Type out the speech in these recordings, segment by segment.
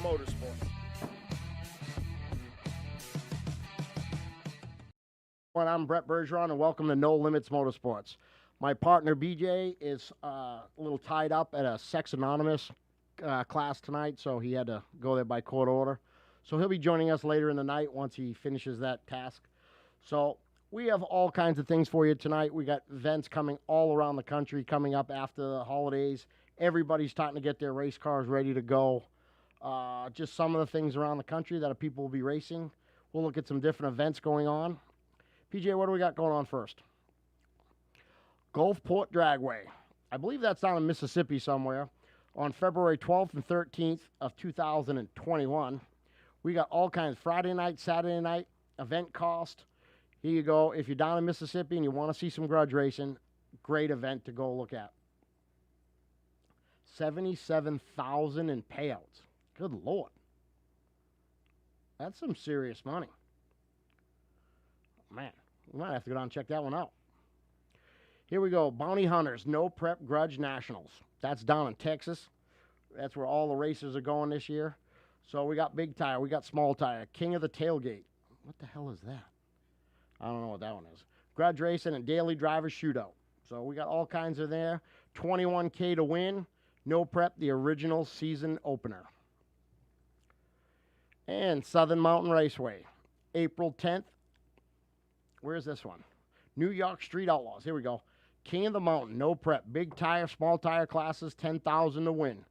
Motorsports. I'm Brett Bergeron, and welcome to No Limits Motorsports. My partner BJ is a little tied up at a Sex Anonymous class tonight, so he had to go there by court order. So he'll be joining us later in the night once he finishes that task. So we have all kinds of things for you tonight. We got events coming all around the country coming up after the holidays. Everybody's starting to get their race cars ready to go. Just some of the things around the country that people will be racing. We'll look at some different events going on. PJ, what do we got going on first? Gulfport Dragway. I believe that's down in Mississippi somewhere. On February 12th and 13th of 2021. We got all kinds, Friday night, Saturday night, event cost. Here you go. If you're down in Mississippi and you want to see some grudge racing, great event to go look at. $77,000 in payouts. Good Lord. That's some serious money. Man, we might have to go down and check that one out. Here we go. Bounty Hunters, No Prep Grudge Nationals. That's down in Texas. That's where all the races are going this year. So we got big tire. We got small tire. King of the Tailgate. What the hell is that? I don't know what that one is. Grudge Racing and Daily Driver Shootout. So we got all kinds of there. $21K to win. No Prep, the original season opener. And Southern Mountain Raceway. April 10th. Where's this one? New York Street Outlaws. Here we go. King of the Mountain, no prep. Big tire, small tire classes, $10,000 to win.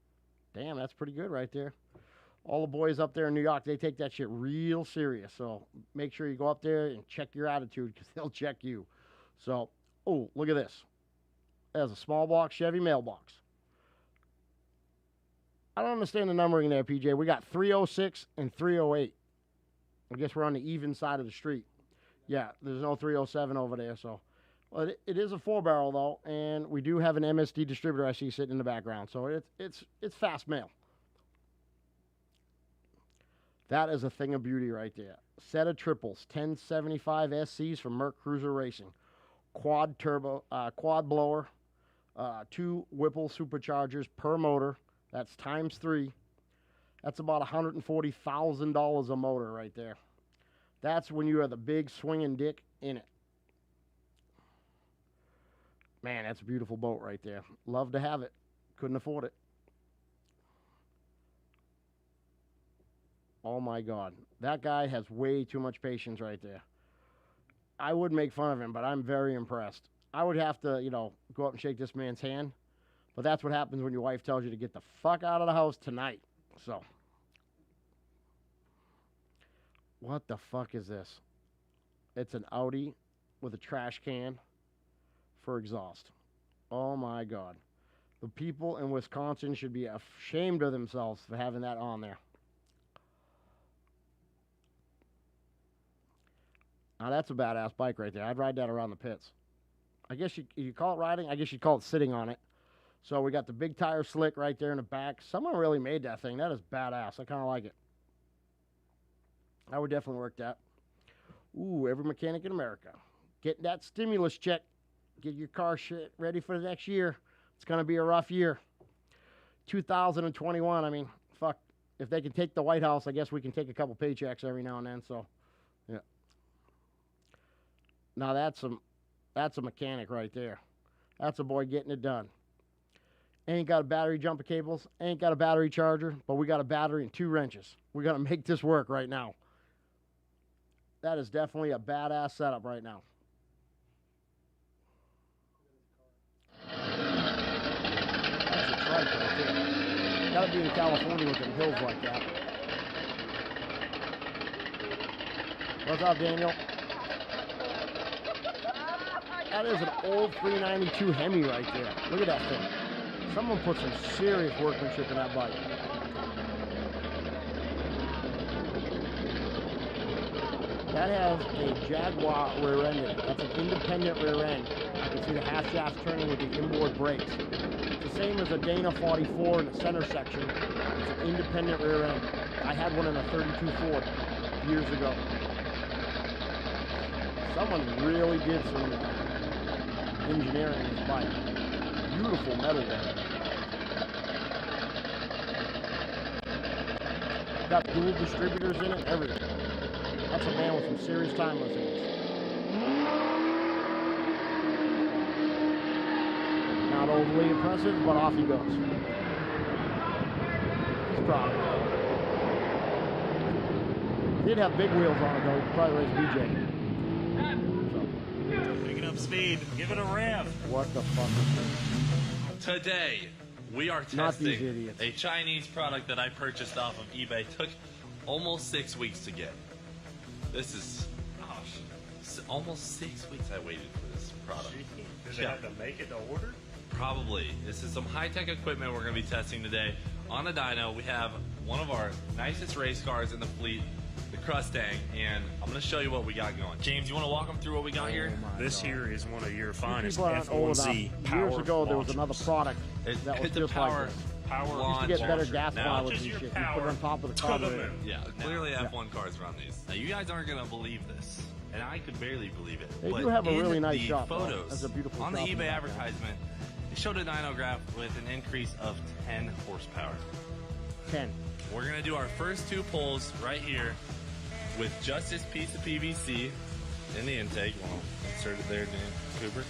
Damn, that's pretty good right there. All the boys up there in New York, they take that shit real serious. So make sure you go up there and check your attitude because they'll check you. So, oh, look at this. There's a small block Chevy mailbox. I don't understand the numbering there, PJ. We got 306 and 308. I guess we're on the even side of the street. Yeah, there's no 307 over there, so. Well, it is a 4-barrel, though, and we do have an MSD distributor I see sitting in the background, so it's fast mail. That is a thing of beauty right there. Set of triples, 1075 SCs from Merc Cruiser Racing. Quad turbo, quad blower, 2 Whipple superchargers per motor. That's times 3. That's about $140,000 a motor right there. That's when you are the big swinging dick in it. Man, that's a beautiful boat right there. Love to have it. Couldn't afford it. Oh, my God. That guy has way too much patience right there. I would make fun of him, but I'm very impressed. I would have to, go up and shake this man's hand. But that's what happens when your wife tells you to get the fuck out of the house tonight. So. What the fuck is this? It's an Audi with a trash can for exhaust. Oh my God. The people in Wisconsin should be ashamed of themselves for having that on there. Now that's a badass bike right there. I'd ride that around the pits. I guess you call it riding? I guess you'd call it sitting on it. So we got the big tire slick right there in the back. Someone really made that thing. That is badass. I kind of like it. I would definitely work that. Ooh, every mechanic in America. Get that stimulus check. Get your car shit ready for the next year. It's going to be a rough year. 2021, I mean, fuck. If they can take the White House, I guess we can take a couple paychecks every now and then. So, yeah. Now that's a mechanic right there. That's a boy getting it done. Ain't got a battery jumper cables. Ain't got a battery charger. But we got a battery and 2 wrenches. We're going to make this work right now. That is definitely a badass setup right now. That's a trike right there. Gotta be in California with them hills like that. What's up, Daniel? That is an old 392 Hemi right there. Look at that thing. Someone put some serious workmanship in that bike. That has a Jaguar rear end in it. That's an independent rear end. You can see the half shafts turning with the inboard brakes. It's the same as a Dana 44 in the center section. It's an independent rear end. I had one in a 32 Ford years ago. Someone really did some engineering in this bike. Beautiful metal there. got dual distributors in it, everything. That's a man with some serious time on his hands. Not overly impressive, but off he goes. He's proud of it. He'd have big wheels on it though. He'd probably race BJ. Picking up speed. Give it a rev. What the fuck is this? Today, we are Not these testing idiots. a Chinese product that I purchased off of eBay. Took almost 6 weeks to get. This is, almost 6 weeks I waited for this product. Did they have to make it to order? Probably. This is some high-tech equipment we're going to be testing today. On the dyno, we have one of our nicest race cars in the fleet, the Crustang, and I'm going to show you what we got going. James, you want to walk them through what we got here? This here is one of your finest People aren't old F1Z enough. power Years ago, there was another launchers. product that was It's a just power like this. Power launch You get better launcher. gas Now, mileage just and your shit. You power put it on top of the to the carburetor. moon. Yeah, clearly F1 cars run these. Now, you guys aren't going to believe this, and I could barely believe it. They but do have a in really nice the shop, though. photos That's a beautiful on the shop in the eBay background. advertisement, they showed a dyno graph with an increase of 10 horsepower. 10. We're going to do our first two pulls right here with just this piece of PVC in the intake. Well, insert it there, Dan Cooper.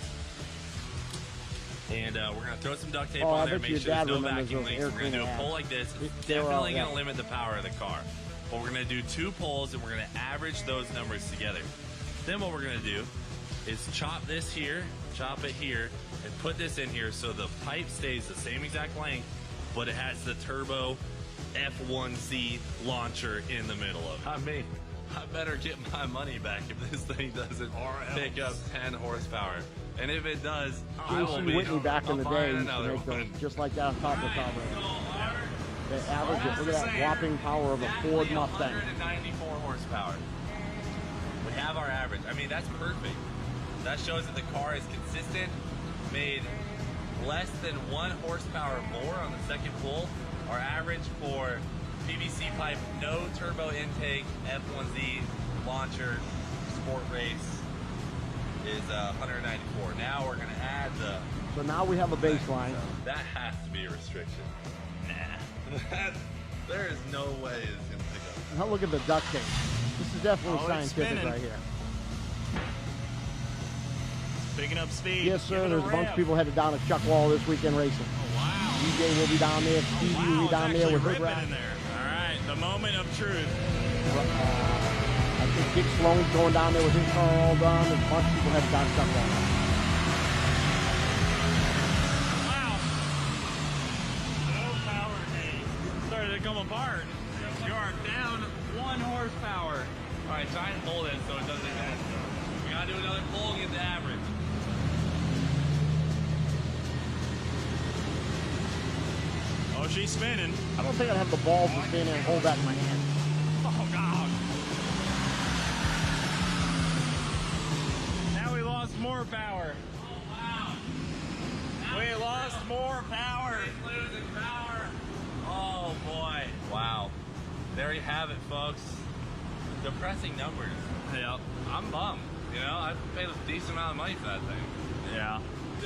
And we're going to throw some duct tape Oh, I on there, bet make your sure there's dad no remembers vacuum those leaks. air We're going to do a cleaner pull ads. like this. It's They were all- definitely going to yeah. limit the power of the car. But we're going to do two pulls, and we're going to average those numbers together. Then what we're going to do is chop this here, chop it here, and put this in here so the pipe stays the same exact length, but it has the turbo F1Z launcher in the middle of it. I mean, I better get my money back if this thing doesn't pick up 10 horsepower. And if it does, I will Jason be Whitney back in the day buying used to another make those one. just like that on top of the carburetor. They average it. Look at that whopping power of a Ford Mustang. 194 horsepower. We have our average. I mean, that's perfect. That shows that the car is consistent, made less than 1 horsepower more on the second pull. Our average for PVC pipe, no turbo intake, F1Z launcher, sport race is 194. Now we're going to add the... So now we have a baseline. That has to be a restriction. Nah. There is no way it's going to pick up. Now look at the duct tape. This is definitely Oh, it's scientific spinning. right here. Picking up speed. Yes, sir. Give it There's a bunch rev. of people headed down to Chuckwall this weekend racing. Oh, wow. DJ will be down there. Stevie will Wow, be it's down there actually with Hood ripping Rat. in there. All right, the moment of truth. I think Dick Sloan's going down there with his car all done. There's a bunch of people headed down to Chuckwall. Wow. No power gauge. Started to come apart. You are down 1 horsepower. All right, try and hold it so it doesn't end. We got to do another pull and get the average. Oh, she's spinning. I don't think I'd have the balls to stand there and hold that in my hand. Oh, God. Now we lost more power. Oh, wow. We lost more power. It's losing power. Oh, boy. Wow. There you have it, folks. Depressing numbers. Yep. I'm bummed. You know, I paid a decent amount of money for that thing. Yeah.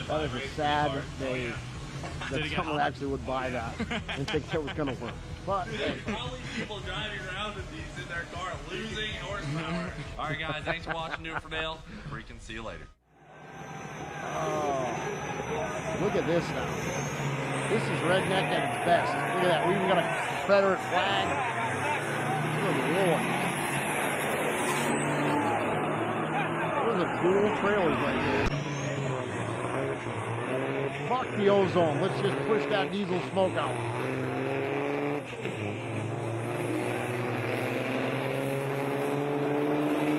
That is a sad day Did that it get someone hot? actually would buy that and think that was going to work. But hey, Probably people driving around with these in their car losing horsepower. All right, guys. Thanks for watching Do It for Dale. Freaking see you later. oh, look at this now. This is redneck at its best. Look at that. We even got a Confederate flag. Good Lord. Those are dual trailers right there. Fuck the ozone. Let's just push that diesel smoke out.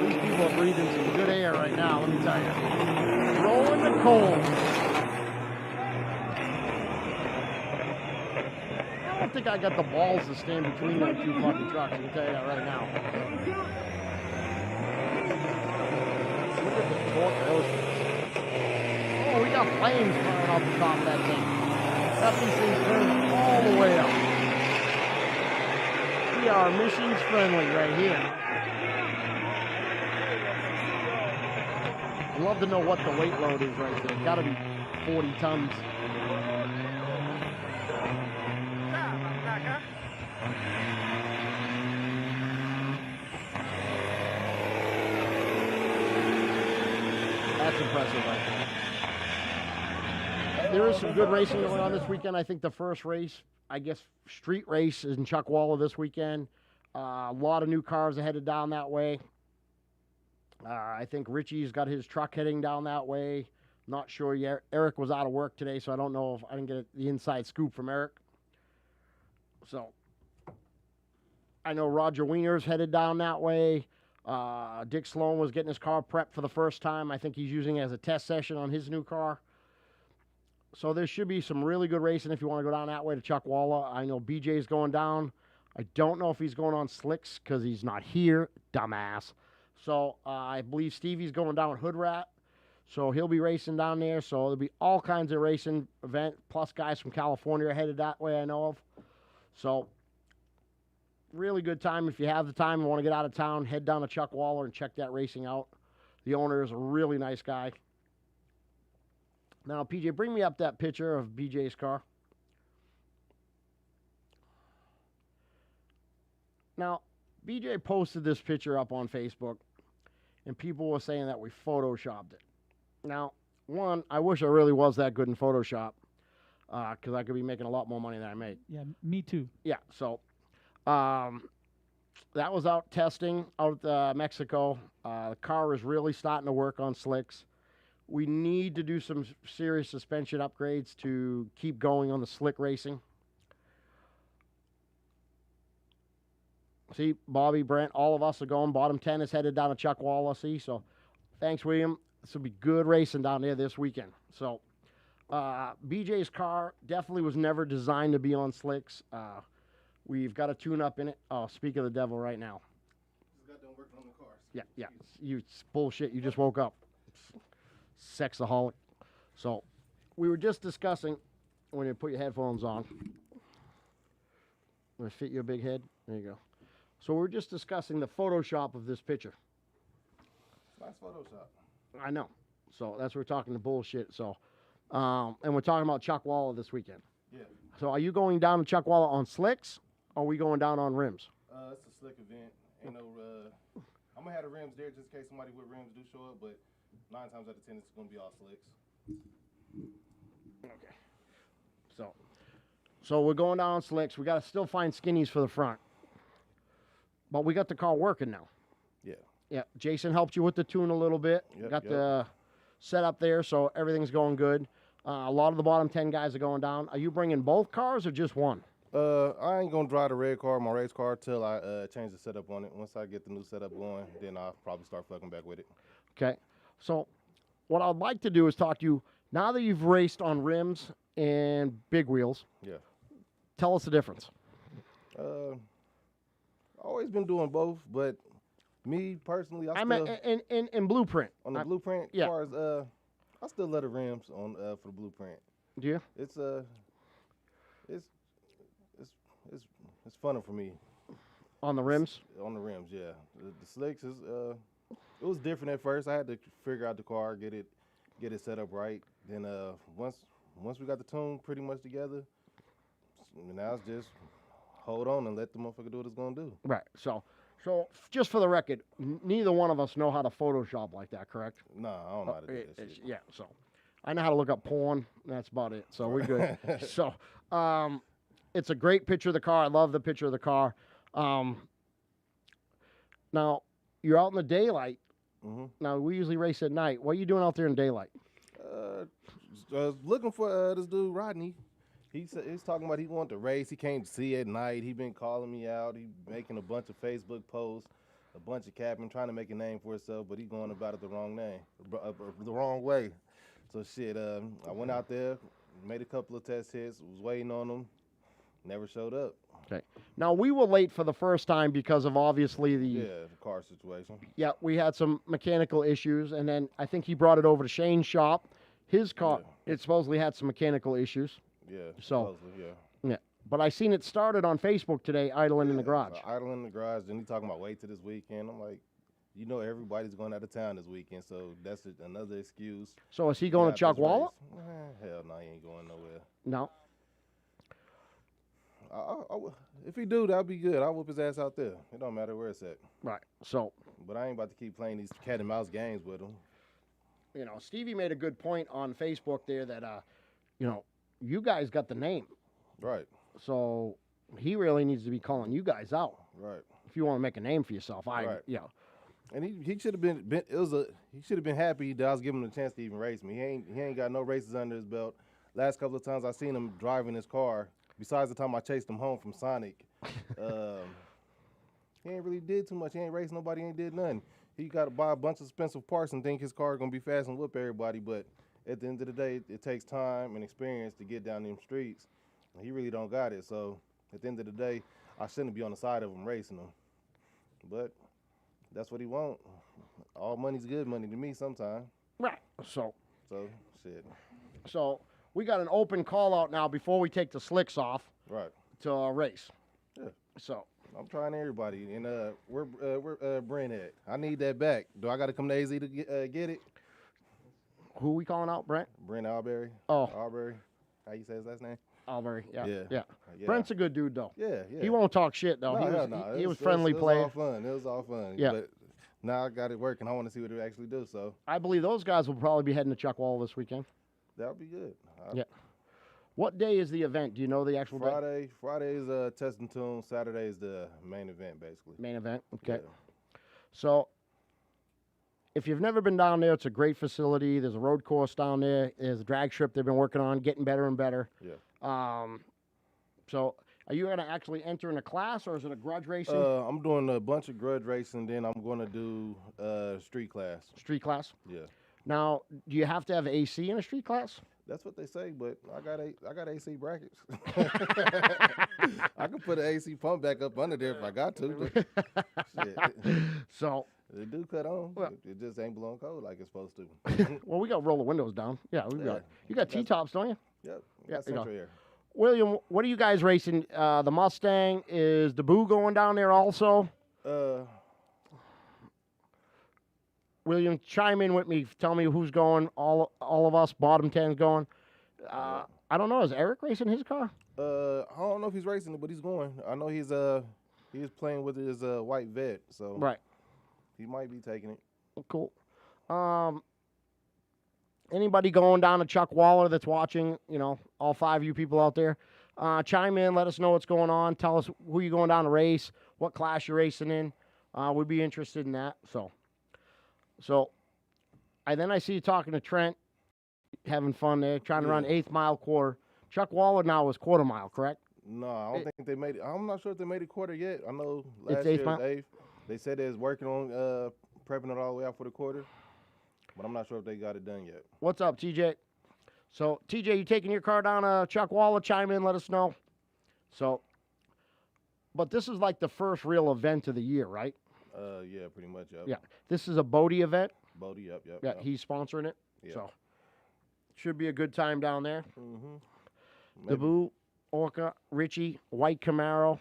These people are breathing some good air right now, let me tell you. Rolling the coals. I don't think I got the balls to stand between them two fucking trucks, I can tell you that right now. Look at the torque of those things. Oh, we got flames coming off the top of that thing. Got these things turned all the way up. We are emissions friendly right here. I'd love to know what the weight load is right there. Gotta be 40 tons. That's impressive right there. There is some good racing going on this weekend. I think the first race, I guess, street race is in Chuckwalla this weekend. A lot of new cars are headed down that way. I think Richie's got his truck heading down that way. Not sure yet. Eric was out of work today, so I don't know if I didn't get the inside scoop from Eric. So I know Roger Wiener's headed down that way. Dick Sloan was getting his car prepped for the first time. I think he's using it as a test session on his new car. So there should be some really good racing if you want to go down that way to Chuckwalla. I know BJ's going down. I don't know if he's going on slicks because he's not here, dumbass. So I believe Stevie's going down with Hood Rat. So he'll be racing down there. So there'll be all kinds of racing event, plus guys from California are headed that way, I know of. So really good time. If you have the time and want to get out of town, head down to Chuckwalla and check that racing out. The owner is a really nice guy. Now, PJ, bring me up that picture of BJ's car. Now, BJ posted this picture up on Facebook, and people were saying that we photoshopped it. Now, one, I wish I really was that good in Photoshop, because I could be making a lot more money than I make. Yeah, me too. Yeah, so that was out testing out at Mexico. The car is really starting to work on slicks. We need to do some serious suspension upgrades to keep going on the slick racing. See, Bobby, Brent, all of us are going. Bottom 10 is headed down to Chuckwalla, see? So thanks, William. This will be good racing down there this weekend. So BJ's car definitely was never designed to be on slicks. We've got a tune-up in it. Oh, speak of the devil right now. Got done working on the cars. Yeah. It's bullshit. You just woke up. Sexaholic. So we were just discussing when you put your headphones on. Will it fit your big head? There you go. So we're just discussing the Photoshop of this picture. Nice Photoshop. I know. So that's what we're talking the bullshit. So, and we're talking about Chuckwalla this weekend. Yeah. So are you going down to Chuckwalla on slicks, or are we going down on rims? It's a slick event. Ain't no. I'm gonna have the rims there just in case somebody with rims do show up, but 9 times out of 10 it's gonna be all slicks. Okay. So we're going down on slicks. We got to still find skinnies for the front, but we got the car working now. Yeah. Yeah. Jason helped you with the tune a little bit. Got the setup there, so everything's going good. A lot of the bottom 10 guys are going down. Are you bringing both cars or just one? I ain't gonna drive the red car, my race car, till I change the setup on it. Once I get the new setup going, then I'll probably start fucking back with it. Okay. So what I'd like to do is talk to you, now that you've raced on rims and big wheels, Yeah. tell us the difference. Always been doing both, but me personally, I meant in blueprint. on the blueprint yeah. cars, I still let the rims on for the blueprint. Do you? It's funner for me. On the rims? On the rims, yeah. The slicks is it was different at first. I had to figure out the car, get it set up right. Then once we got the tune pretty much together, now it's just hold on and let the motherfucker do what it's gonna do. Right. So just for the record, neither one of us know how to Photoshop like that, correct? Nah, I don't know how to do that shit. Yeah. So I know how to look up porn. That's about it. So we're good. So it's a great picture of the car. I love the picture of the car. Now you're out in the daylight. Mm-hmm. Now we usually race at night. What are you doing out there in daylight? Looking for this dude Rodney. He's talking about he wanted to race. He can't see at night. He been calling me out. He making a bunch of Facebook posts, a bunch of capping, trying to make a name for himself, but he going about it the wrong way. So shit, I went out there, made a couple of test hits, was waiting on him, never showed up. Okay. Now we were late for the first time because of obviously the car situation. Yeah, we had some mechanical issues, and then I think he brought it over to Shane's shop. His car, it supposedly had some mechanical issues. Yeah. So, yeah. Yeah. But I seen it started on Facebook today, idling in the garage. So idling in the garage. Then he talking about wait till this weekend. I'm like, you know, everybody's going out of town this weekend, so that's another excuse. So is he going to Chuckwalla? Hell no, he ain't going nowhere. No. If he do, that'll be good. I'll whoop his ass out there. It don't matter where it's at. Right. So. But I ain't about to keep playing these cat and mouse games with him. you know, Stevie made a good point on Facebook there that, you know, you guys got the name. Right. So he really needs to be calling you guys out. Right. If you want to make a name for yourself. Right. You know. And he should have been he should have been happy that I was giving him a chance to even race me. He ain't got no races under his belt. Last couple of times I seen him driving his car, besides the time I chased him home from Sonic, he ain't really did too much. He ain't raced nobody, ain't did nothing. He got to buy a bunch of expensive parts and think his car gonna be fast and whoop everybody. But at the end of the day, it takes time and experience to get down them streets. He really don't got it. So at the end of the day, I shouldn't be on the side of him racing him. But that's what he want. All money's good money to me sometimes. Right. So Shit. So we got an open call out now before we take the slicks off. Right. To race. Yeah. So I'm trying everybody, and where Brent at? I need that back. Do I got to come to AZ to get it? who we calling out, Brent? Brent Alberry. Oh. Alberry. How you say his last name? Albury, yeah. Yeah. Brent's a good dude, though. Yeah. He won't talk shit, though. He was friendly player. It was all fun. Yeah. But now I got it working. I want to see what it actually do. So I believe those guys will probably be heading to Chuckwall this weekend. that'll be good. Yeah. What day is the event? Do you know the actual day? Friday is test and tune. Saturday is the main event, basically. Main event. Okay. Yeah. So if you've never been down there, it's a great facility. There's a road course down there. There's a drag strip they've been working on, getting better and better. Yeah. So are you going to actually enter in a class, or is it a grudge racing? I'm doing a bunch of grudge racing, then I'm going to do street class. Street class? Yeah. Now, do you have to have AC in a street class? That's what they say, but I got AC brackets. I can put an AC pump back up under there if I got to. But shit. So It do cut on. Well- It just ain't blowing cold like it's supposed to. well, we got to roll the windows down. Yeah, you got T-tops, don't you? Yep. Yeah, That's you know. central air. William, what are you guys racing? The Mustang, is the Boo going down there also? William, chime in with me. Tell me who's going. All of us, bottom 10's going. I don't know. Is Eric racing his car? I don't know if he's racing it, but he's going. I know he's playing with his white vet, so Right. he might be taking it. Cool. Anybody going down to Chuck Waller that's watching, you know, all 5 of you people out there, chime in, let us know what's going on. Tell us who you're going down to race, what class you're racing in. We'd be interested in that. So I see you talking to Trent, having fun there, trying to run 8th mile quarter. Chuck Waller now is quarter mile, correct? No, I don't think they made it. I'm not sure if they made it quarter yet. I know last It's year eighth was mile? 8th. They said they was working on prepping it all the way out for the quarter, but I'm not sure if they got it done yet. What's up, TJ? So, TJ, you taking your car down to Chuck Waller? Chime in, let us know. So, but this is like the first real event of the year, right? Yeah, pretty much. Yep. Yeah. This is a Bodie event. Bodie, yep. Yeah, he's sponsoring it. Yeah. So, should be a good time down there. Mm-hmm. Dabu, Orca, Richie, White Camaro.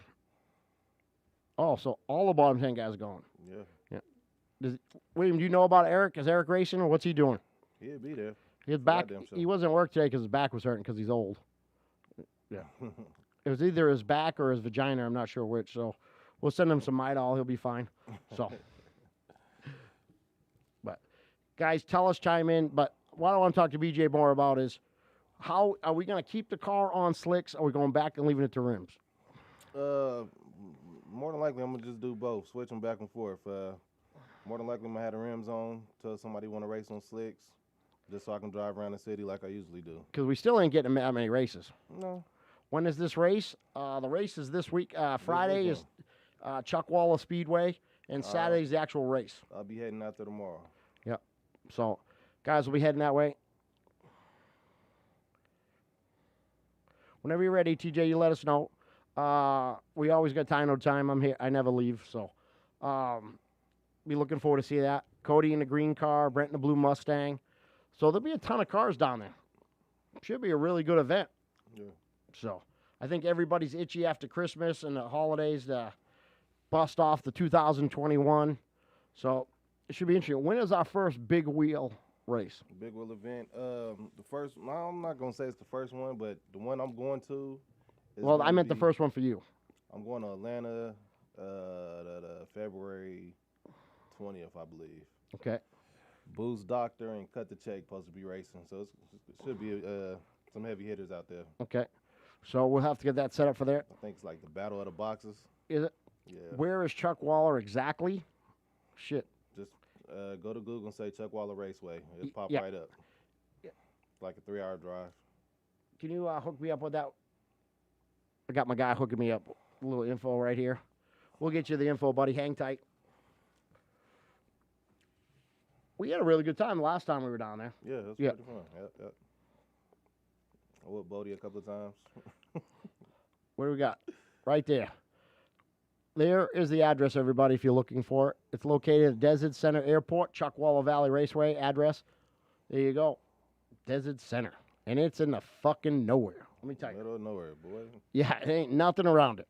Oh, so all the bottom 10 guys are going. Yeah. William, do you know about Eric? Is Eric racing, or what's he doing? He'll be there. His back, Goddamn sure. he wasn't at work today because his back was hurting because he's old. Yeah. It was either his back or his vagina. I'm not sure which. So we'll send him some Midol. He'll be fine. So, but guys, tell us, chime in. But what I want to talk to BJ more about is how are we going to keep the car on slicks? Or are we going back and leaving it to rims? More than likely, I'm gonna just do both, switch them back and forth. More than likely, I'm gonna have the rims on till somebody want to race on slicks, just so I can drive around the city like I usually do. Because we still ain't getting that many races. No. When is this race? The race is this week. Friday is Chuck Waller Speedway, and Saturday's the actual race. I'll be heading out there tomorrow. Yep. So, guys will be heading that way. Whenever you're ready, TJ, you let us know. We always got time, no time. I'm here. I never leave. So, be looking forward to see that. Cody in the green car, Brent in the blue Mustang. So there'll be a ton of cars down there. Should be a really good event. Yeah. So I think everybody's itchy after Christmas and the holidays to bust off the 2021. So it should be interesting. When is our first big wheel race? Big wheel event. The first. No, I'm not gonna say it's the first one, but the one I'm going to. Well, I meant the first one for you. I'm going to Atlanta, the February 20th, I believe. Okay. Boost Doctor and Cut the Check supposed to be racing, so it should be some heavy hitters out there. Okay. So we'll have to get that set up for there. I think it's like the Battle of the Boxes. Is it? Yeah. Where is Chuck Waller exactly? Shit. Just go to Google and say Chuck Waller Raceway. It'll pop yeah. right up. Yeah. Like a 3-hour drive. Can you hook me up with that? I got my guy hooking me up. A little info right here. We'll get you the info, buddy. Hang tight. We had a really good time last time we were down there. Yeah, it was pretty fun. Yep. I went Bodie a couple of times. What do we got? Right there. There is the address, everybody, if you're looking for it. It's located at Desert Center Airport, Chuck Waller Valley Raceway address. There you go. Desert Center. And it's in the fucking nowhere. Let me tell you. Middle of nowhere, boy. Yeah, it ain't nothing around it.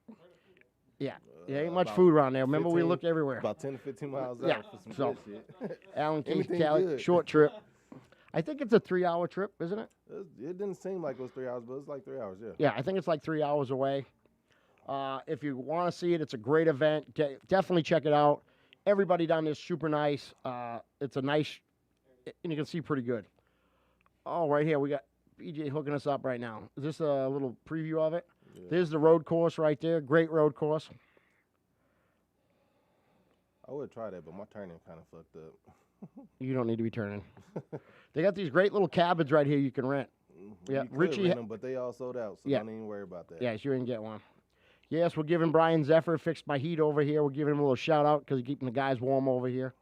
Yeah. There ain't much food around there. Remember, we looked everywhere. About 10 to 15 miles Yeah, out for some so- good shit. Allen Keith, Anything Cali, good. short trip. I think it's a 3-hour trip, isn't it? It didn't seem like it was 3 hours, but it's like 3 hours, yeah. Yeah, I think it's like 3 hours away. If you want to see it, it's a great event. Definitely check it out. Everybody down there is super nice. It's a nice, and you can see pretty good. Oh, right here, we got BJ hooking us up right now. Is this a little preview of it? Yeah. There's the road course right there. Great road course. I would try that, but my turning kind of fucked up. You don't need to be turning. They got these great little cabins right here you can rent. Yeah, You could Richie- rent them, but they all sold out, so Yeah. don't even worry about that. Yeah, sure, you can get one. Yes, we're giving Brian Zephyr, fixed my heat over here. We're giving him a little shout out because he's keeping the guys warm over here.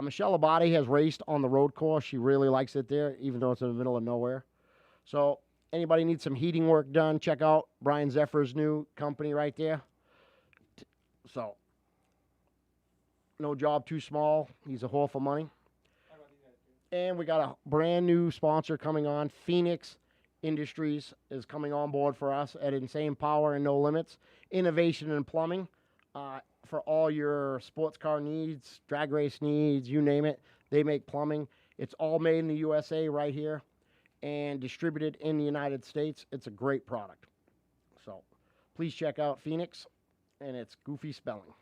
Michelle Abadi has raced on the road course. She really likes it there, even though it's in the middle of nowhere. So anybody needs some heating work done, check out Brian Zephyr's new company right there. So no job too small. He's a haul for money. And we got a brand new sponsor coming on. Phoenix Industries is coming on board for us at Insane Power and No Limits. Innovation in plumbing for all your sports car needs, drag race needs, you name it. They make plumbing. It's all made in the USA right here and distributed in the United States. It's a great product. So please check out Phoenix, and it's goofy spelling.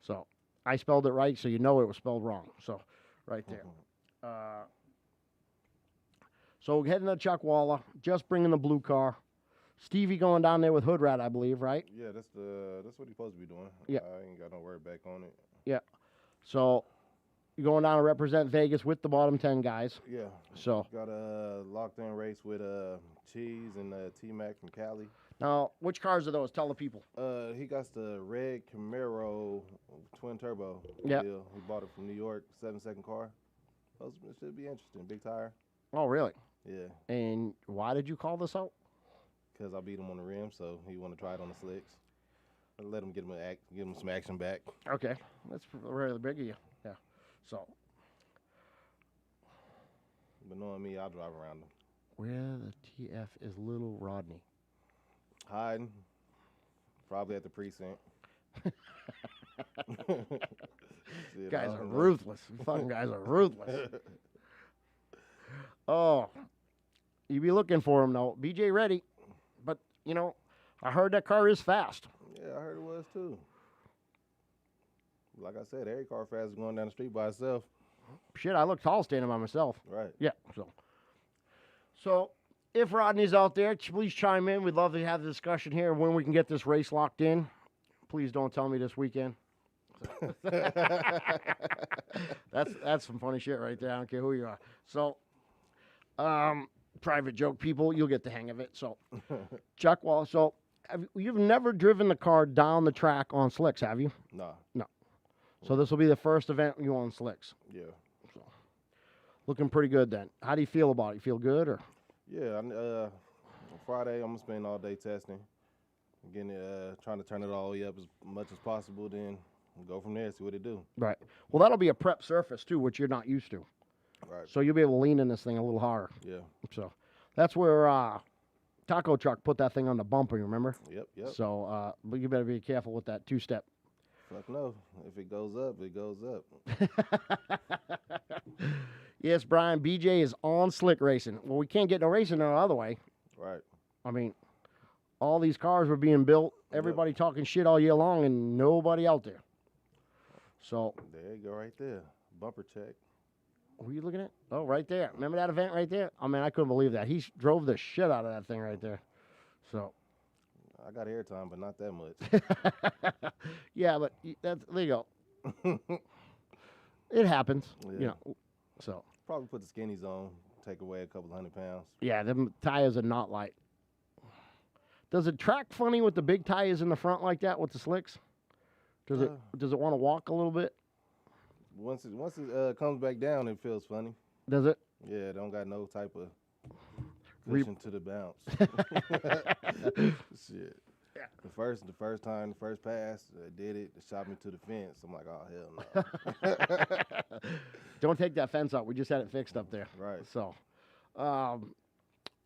So I spelled it right, so you know it was spelled wrong. So right there. So we're heading to Chuck Waller, just bringing the blue car. Stevie going down there with Hood Rat, I believe, right? Yeah, that's what he's supposed to be doing. Yeah. I ain't got no word back on it. Yeah. So you're going down to represent Vegas with the bottom 10 guys. Yeah. So Got a locked in race with Cheese and T-Mac from Cali. now, which cars are those? Tell the people. He got the red Camaro twin turbo Yeah. deal. He bought it from New York, 7-second car. It should be interesting. Big tire. Oh, really? Yeah. And why did you call this out? Because I beat him on the rim, so he want to try it on the slicks. I let him give him some action back. Okay. That's really big of you. Yeah. So But knowing me, I'll drive around him. where the TF is little Rodney? Hiding. Probably at the precinct. Shit, Guys I are don't know. ruthless. You fucking guys are ruthless. Oh, you be looking for him though. BJ ready, but you know, I heard that car is fast. Yeah, I heard it was too. Like I said, every car fast is going down the street by itself. Shit, I look tall standing by myself. Right. Yeah. So if Rodney's out there, please chime in. We'd love to have the discussion here when we can get this race locked in. Please don't tell me this weekend. That's some funny shit right there. I don't care who you are. So, private joke, people, you'll get the hang of it. So, Chuck Wall. So, you've never driven the car down the track on slicks, have you? Nah. So this will be the first event you on slicks. Yeah. So, looking pretty good then. How do you feel about it? You feel good or? Yeah. On Friday, I'm gonna spend all day testing, getting trying to turn it all the way up as much as possible. Then go from there, see what it do. Right. Well, that'll be a prep surface too, which you're not used to. Right. So you'll be able to lean in this thing a little harder. Yeah. So that's where Taco Truck put that thing on the bumper, you remember? Yep. So but you better be careful with that two-step. Fuck no. If it goes up, it goes up. Yes, Brian, BJ is on slick racing. Well, we can't get no racing no other way. Right. I mean, all these cars were being built, everybody talking shit all year long, and nobody out there. So, There you go, right there. Bumper check. Who are you looking at? Oh, right there. Remember that event right there? I mean, I couldn't believe that. He drove the shit out of that thing right there. So. I got airtime, but not that much. Yeah, but that's legal. It happens, Yeah. you know. So. Probably put the skinnies on, take away a couple 100 pounds. Yeah, them tires are not light. Does it track funny with the big tires in the front like that with the slicks? Does it want to walk a little bit? Once it comes back down, it feels funny. Does it? Yeah, don't got no type of cushion to the bounce. Shit. Yeah. The first pass, I did it. It shot me to the fence. I'm like, oh hell no. Don't take that fence out. We just had it fixed up there. Right. So,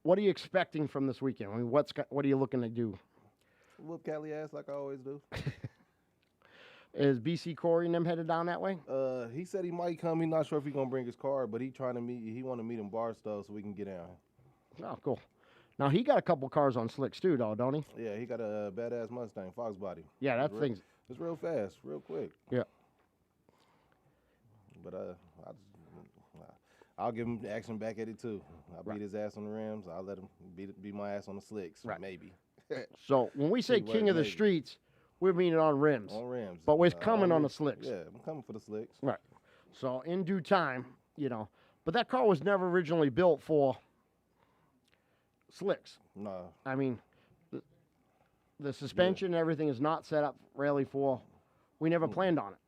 what are you expecting from this weekend? I mean, what are you looking to do? Whoop Cali ass like I always do. Is BC Corey and them headed down that way? He said he might come. He's not sure if he's gonna bring his car, but he trying to meet. He want to meet in Barstow so we can get down. Oh, cool. Now he got a couple cars on slicks too, though, don't he? Yeah, he got a badass Mustang, Fox body. Yeah, that thing's. It's real fast, real quick. Yeah. But I'll give him action back at it too. I'll beat his ass on the rims. I'll let him beat my ass on the slicks. Right. Maybe. So when we say Big king word, of the maybe. streets, we're meaning on rims. On rims. But we're coming on the slicks. Yeah, I'm coming for the slicks. Right. So in due time, you know. But that car was never originally built for slicks. No. I mean, the suspension and everything is not set up really for. We never planned on it.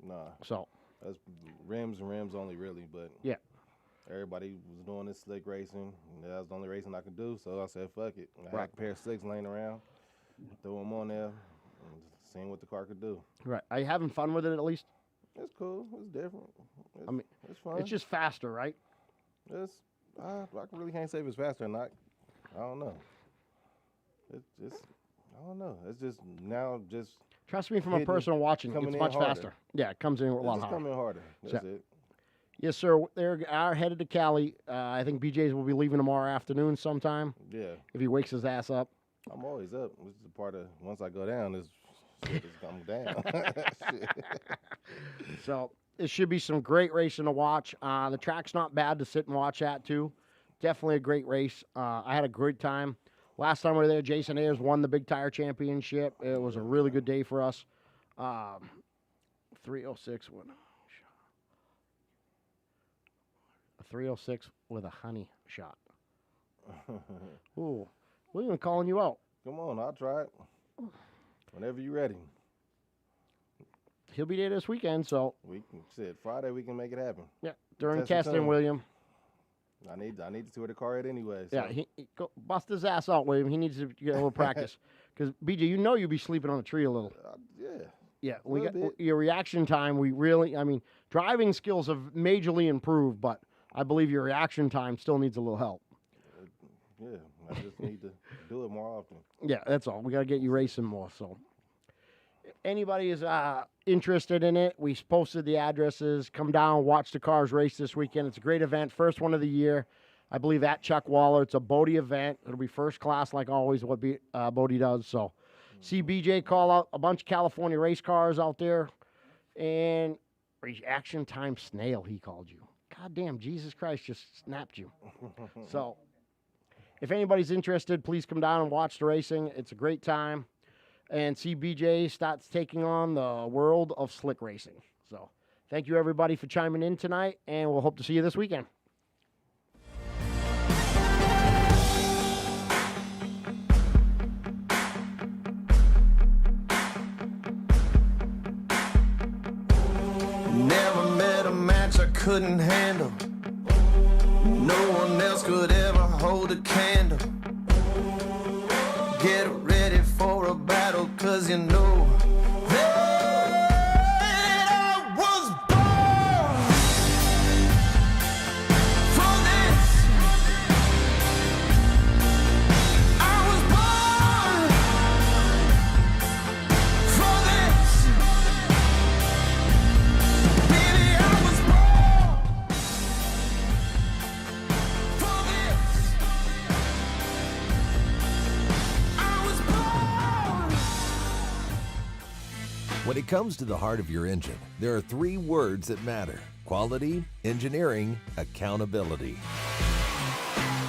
Nah. So. That's rims and rims only, really. But yeah. Everybody was doing this slick racing. And that was the only racing I could do. So I said, fuck it. I had a pair of slicks laying around. Throw them on there. And seeing what the car could do. Right. Are you having fun with it at least? It's cool. It's different. It's fun. It's just faster, right? I really can't say if it's faster or not. I don't know. I don't know. It's just now Trust me, from a person watching, it's much faster. Yeah, it comes in a lot harder. It's coming harder. That's it. Yes, sir. They are headed to Cali. I think BJ's will be leaving tomorrow afternoon sometime. Yeah. If he wakes his ass up. I'm always up. This is a part of once I go down, this shit is coming down. So it should be some great racing to watch. The track's not bad to sit and watch at too. Definitely a great race. I had a great time. Last time we were there, Jason Ayers won the Big Tire Championship. It was a really good day for us. 306 win. A 306 with a honey shot. Ooh, we're even calling you out. Come on, I'll try it. Whenever you're ready. He'll be there this weekend, so. Friday we can make it happen. Yeah, during Test the testing, tune. William. I need to see where the car at anyway. So. Yeah, he go bust his ass out, William. He needs to get a little practice. Because, BJ, you know you'd be sleeping on a tree a little. Yeah. Yeah, we got your reaction time. Driving skills have majorly improved, but I believe your reaction time still needs a little help. Yeah, I just need to do it more often. Yeah, that's all. We got to get you racing more. So, if anybody is interested in it, we posted the addresses. Come down, watch the cars race this weekend. It's a great event, first one of the year. I believe at Chuck Waller. It's a Bodie event. It'll be first class, like always, what Bodie does. So, see BJ call out a bunch of California race cars out there, and reaction time snail. He called you. God damn, Jesus Christ just snapped you. So. If anybody's interested, please come down and watch the racing. It's a great time. And see BJ starts taking on the world of slick racing. So thank you, everybody, for chiming in tonight, and we'll hope to see you this weekend. Never met a match I couldn't handle. No one else could ever hold a candle. Get ready for a battle, 'cause you know that I was born for this. I was born for this. Baby, I was born for this. I was born. When it comes to the heart of your engine, there are three words that matter: Quality, engineering, accountability.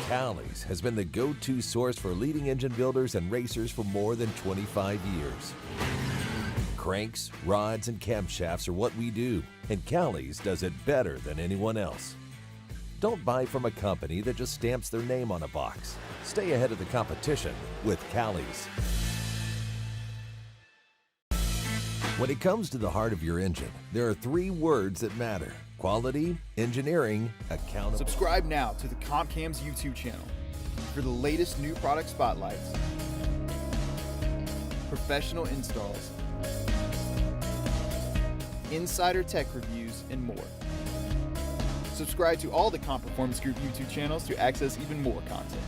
Callie's has been the go-to source for leading engine builders and racers for more than 25 years. Cranks, rods, and camshafts are what we do, and Callie's does it better than anyone else. Don't buy from a company that just stamps their name on a box. Stay ahead of the competition with Callie's. When it comes to the heart of your engine, there are 3 words that matter: quality, engineering, accountability. Subscribe now to the CompCams YouTube channel for the latest new product spotlights, professional installs, insider tech reviews, and more. Subscribe to all the Comp Performance Group YouTube channels to access even more content.